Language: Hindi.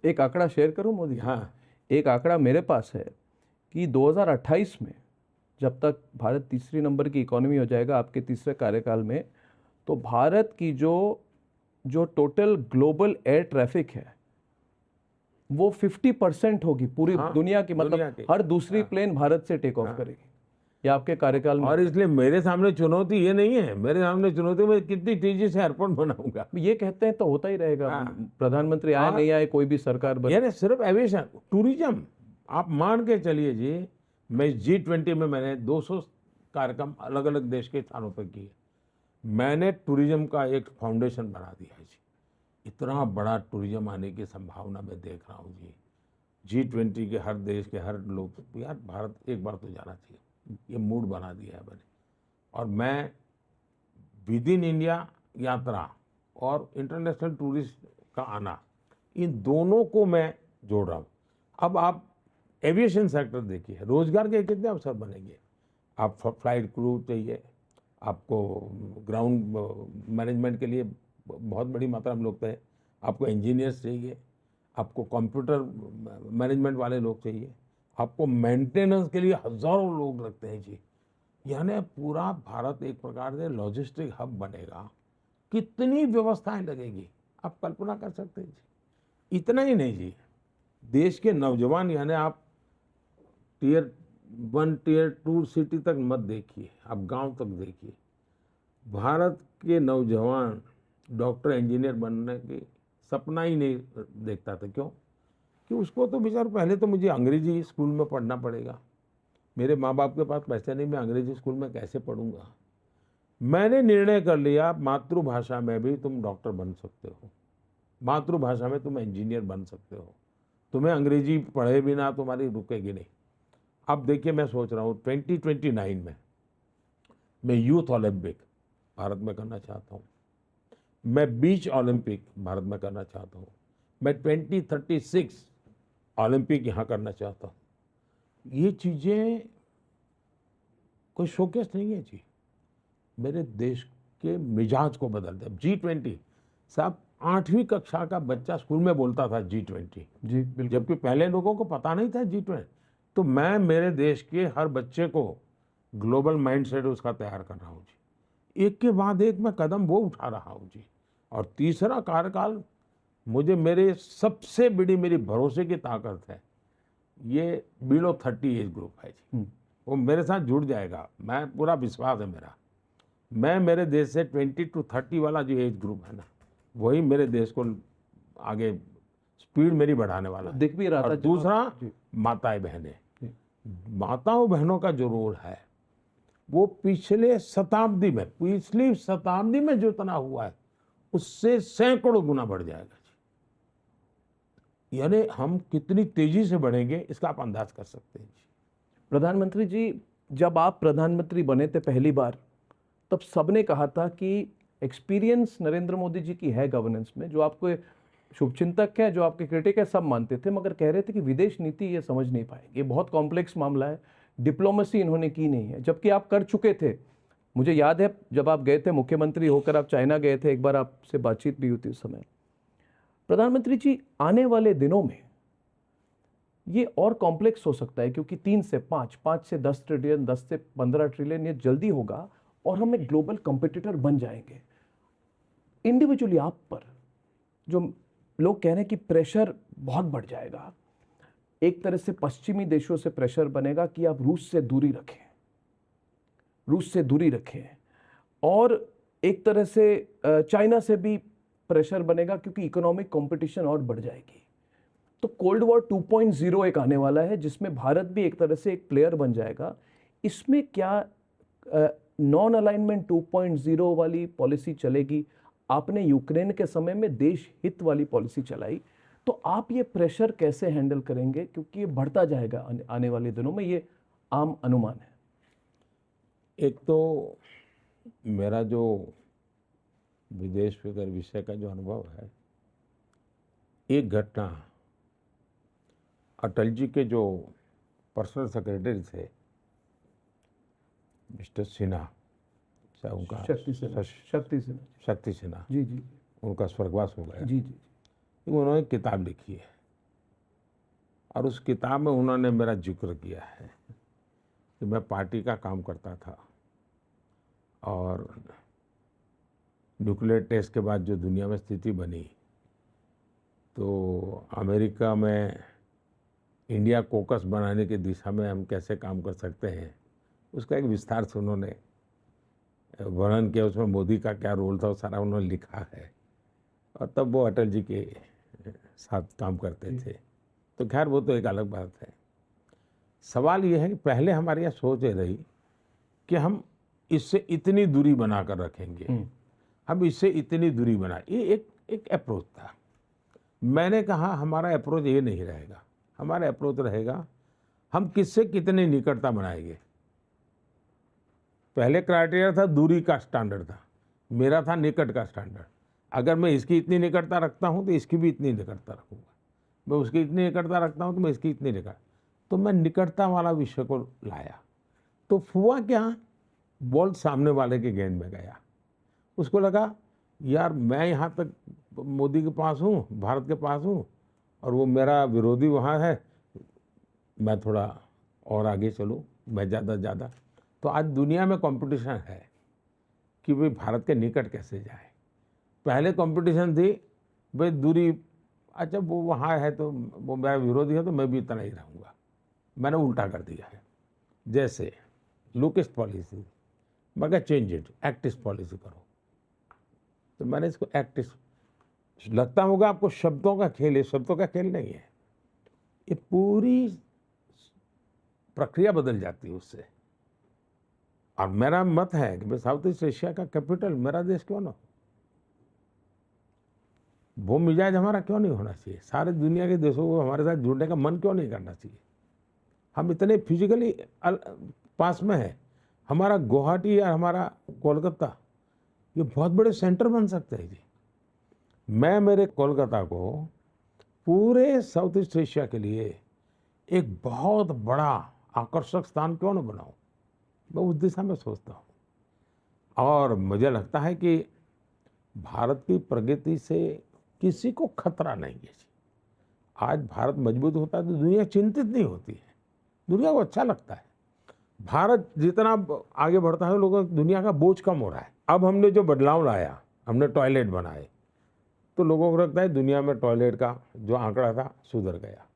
एक आंकड़ा शेयर करूं मोदी? हाँ, एक आंकड़ा मेरे पास है कि 2028 में जब तक भारत तीसरी नंबर की इकोनॉमी हो जाएगा आपके तीसरे कार्यकाल में, तो भारत की जो जो टोटल ग्लोबल एयर ट्रैफिक है वो 50% होगी पूरी हाँ, दुनिया की। मतलब दुनिया के। हर दूसरी हाँ, प्लेन भारत से टेक ऑफ हाँ। करेगी। ये आपके कार्यकाल में और होगा। इसलिए मेरे सामने चुनौती ये नहीं है, मेरे सामने चुनौती मैं कितनी तेजी से एयरपोर्ट बनाऊंगा। ये कहते हैं तो होता ही रहेगा, हाँ, प्रधानमंत्री आए और नहीं आए, कोई भी सरकार बने। यानी सिर्फ एविएशन, टूरिज्म, आप मान के चलिए जी। मैं G20 में मैंने 200 कार्यक्रम अलग अलग देश के स्थानों पर किए। मैंने टूरिज्म का एक फाउंडेशन बना दिया है जी। इतना बड़ा टूरिज्म आने की संभावना मैं देख रहा हूँ जी। G20 के हर देश के हर लोग, यार भारत एक बार तो जाना चाहिए, ये मूड बना दिया है मैंने। और मैं विद इन इंडिया यात्रा और इंटरनेशनल टूरिस्ट का आना, इन दोनों को मैं जोड़ रहा हूँ। अब आप एविएशन सेक्टर देखिए, रोजगार के कितने अवसर बनेंगे। आप फ्लाइट क्रू चाहिए, आपको ग्राउंड मैनेजमेंट के लिए बहुत बड़ी मात्रा में लोग चाहिए, आपको इंजीनियर्स चाहिए, आपको कंप्यूटर मैनेजमेंट वाले लोग चाहिए, आपको मेंटेनेंस के लिए हजारों लोग लगते हैं जी। यानी पूरा भारत एक प्रकार से लॉजिस्टिक हब बनेगा। कितनी व्यवस्थाएं लगेगी, आप कल्पना कर सकते हैं जी। इतना ही नहीं जी, देश के नौजवान, यानी आप टीयर 1 टीयर 2 सिटी तक मत देखिए, आप गांव तक देखिए। भारत के नौजवान डॉक्टर इंजीनियर बनने की सपना ही नहीं देखता था। क्यों? कि उसको तो बेचारा पहले तो मुझे अंग्रेजी स्कूल में पढ़ना पड़ेगा, मेरे माँ बाप के पास पैसे नहीं, मैं अंग्रेजी स्कूल में कैसे पढ़ूंगा। मैंने निर्णय कर लिया, मातृभाषा में भी तुम डॉक्टर बन सकते हो, मातृभाषा में तुम इंजीनियर बन सकते हो, तुम्हें अंग्रेजी पढ़े बिना तुम्हारी रुकेगी नहीं। अब देखिए, मैं सोच रहा हूँ 2029 में मैं यूथ ओलंपिक भारत में करना चाहता हूँ, मैं बीच ओलंपिक भारत में करना चाहता हूँ, मैं 2036 ओलंपिक यहाँ करना चाहता हूँ। ये चीज़ें कोई शोकेस नहीं है जी, मेरे देश के मिजाज को बदल दे। G20 साहब, 8वीं कक्षा का बच्चा स्कूल में बोलता था G20 जी बिल्कुल। जबकि पहले लोगों को पता नहीं था G20। तो मैं मेरे देश के हर बच्चे को ग्लोबल माइंडसेट उसका तैयार कर रहा हूँ जी। एक के बाद एक मैं कदम वो उठा रहा हूँ जी। और तीसरा कार्यकाल, मुझे मेरे सबसे बड़ी मेरी भरोसे की ताकत है, ये बिलो 30 एज ग्रुप है जी। वो मेरे साथ जुड़ जाएगा, मैं पूरा विश्वास है मेरा। मैं मेरे देश से 20 to 30 वाला जो एज ग्रुप है ना, वही मेरे देश को आगे स्पीड मेरी बढ़ाने वाला है। दिख भी रहा था और जब दूसरा, जी। माताएं बहनें, जी। माताओं बहनों का जो रोल है वो पिछली शताब्दी में जो इतना हुआ है उससे सैकड़ों गुना बढ़ जाएगा जी। यानी हम कितनी तेजी से बढ़ेंगे इसका आप अंदाज कर सकते हैं जी। प्रधानमंत्री जी, जब आप प्रधानमंत्री बने थे पहली बार, तब सबने कहा था कि एक्सपीरियंस नरेंद्र मोदी जी की है गवर्नेंस में। जो आपको शुभचिंतक है, जो आपके क्रिटिक है, सब मानते थे, मगर कह रहे थे कि विदेश नीति ये समझ नहीं पाएंगे, ये बहुत कॉम्प्लेक्स मामला है, डिप्लोमेसी इन्होंने की नहीं है, जबकि आप कर चुके थे। मुझे याद है जब आप गए थे मुख्यमंत्री होकर, आप चाइना गए थे, एक बार आपसे बातचीत भी हुई थी उस समय। प्रधानमंत्री जी, आने वाले दिनों में ये और कॉम्प्लेक्स हो सकता है, क्योंकि 3 से 5, 5 से 10 ट्रिलियन, 10 से 15 ट्रिलियन ये जल्दी होगा और हम एक ग्लोबल कंपटीटर बन जाएंगे। इंडिविजुअली आप पर जो लोग कह रहे हैं कि प्रेशर बहुत बढ़ जाएगा, एक तरह से पश्चिमी देशों से प्रेशर बनेगा कि आप रूस से दूरी रखें, रूस से दूरी रखें, और एक तरह से चाइना से भी प्रेशर बनेगा क्योंकि इकोनॉमिक कंपटीशन और बढ़ जाएगी। तो कोल्ड वॉर 2.0 एक आने वाला है जिसमें भारत भी एक तरह से एक प्लेयर बन जाएगा। इसमें क्या नॉन अलाइनमेंट 2.0 वाली पॉलिसी चलेगी? आपने यूक्रेन के समय में देश हित वाली पॉलिसी चलाई, तो आप ये प्रेशर कैसे हैंडल करेंगे? क्योंकि ये बढ़ता जाएगा आने वाले दिनों में, ये आम अनुमान है। एक तो मेरा जो विदेश फिक्र विषय का जो अनुभव है, एक घटना, अटल जी के जो पर्सनल सेक्रेटरी थे मिस्टर सिन्हा, उनका शक्ति सिन्हा, जी जी उनका स्वर्गवास हो गया। जी जी। उन्होंने किताब लिखी है और उस किताब में उन्होंने मेरा जिक्र किया है कि मैं पार्टी का काम करता था और न्यूक्लियर टेस्ट के बाद जो दुनिया में स्थिति बनी तो अमेरिका में इंडिया कोकस बनाने की दिशा में हम कैसे काम कर सकते हैं, उसका एक विस्तार से उन्होंने वर्णन किया। उसमें मोदी का क्या रोल था वो सारा उन्होंने लिखा है, और तब वो अटल जी के साथ काम करते थे। तो खैर वो तो एक अलग बात है। सवाल ये है कि पहले हमारी यह सोच ये रही कि हम इससे इतनी दूरी बना कर रखेंगे, हम इससे इतनी दूरी बना, ये एक अप्रोच था। मैंने कहा हमारा अप्रोच ये नहीं रहेगा, हमारा अप्रोच रहेगा हम किससे कितनी निकटता बनाएंगे। पहले क्राइटेरिया था दूरी का स्टैंडर्ड था, मेरा था निकट का स्टैंडर्ड। अगर मैं इसकी इतनी निकटता रखता हूँ तो इसकी भी इतनी निकटता रखूँगा, मैं उसकी इतनी निकटता रखता हूँ तो मैं इसकी इतनी निकट, तो मैं निकटता वाला विषय को लाया। तो हुआ क्या, बॉल सामने वाले के गेंद में गया। उसको लगा यार मैं यहाँ तक मोदी के पास हूँ, भारत के पास हूँ, और वो मेरा विरोधी वहाँ है, मैं थोड़ा और आगे चलूँ, मैं ज़्यादा। तो आज दुनिया में कंपटीशन है कि भाई भारत के निकट कैसे जाए। पहले कंपटीशन थी भाई दूरी, अच्छा वो वहाँ है तो वो मेरा विरोधी है तो मैं भी इतना ही रहूँगा। मैंने उल्टा कर दिया है। जैसे लुकिस्ट पॉलिसी, मगर चेंज इट, एक्टिस्ट पॉलिसी करो। तो मैंने इसको एक्टिस्ट, लगता होगा आपको शब्दों का खेल है, शब्दों का खेल नहीं है, ये पूरी प्रक्रिया बदल जाती है उससे। और मेरा मत है कि भाई साउथ ईस्ट एशिया का कैपिटल मेरा देश क्यों ना हो, वो मिजाज हमारा क्यों नहीं होना चाहिए, सारे दुनिया के देशों को हमारे साथ जुड़ने का मन क्यों नहीं करना चाहिए। हम इतने फिजिकली पास में है, हमारा गुवाहाटी या हमारा कोलकाता ये बहुत बड़े सेंटर बन सकते हैं जी। मैं मेरे कोलकाता को पूरे साउथ ईस्ट एशिया के लिए एक बहुत बड़ा आकर्षक स्थान क्यों न बनाऊं, मैं उस दिशा में सोचता हूँ। और मुझे लगता है कि भारत की प्रगति से किसी को खतरा नहीं है। आज भारत मजबूत होता है तो दुनिया चिंतित नहीं होती है, दुनिया को अच्छा लगता है। भारत जितना आगे बढ़ता है लोगों को दुनिया का बोझ कम हो रहा है। अब हमने जो बदलाव लाया, हमने टॉयलेट बनाए, तो लोगों को लगता है दुनिया में टॉयलेट का जो आंकड़ा था सुधर गया।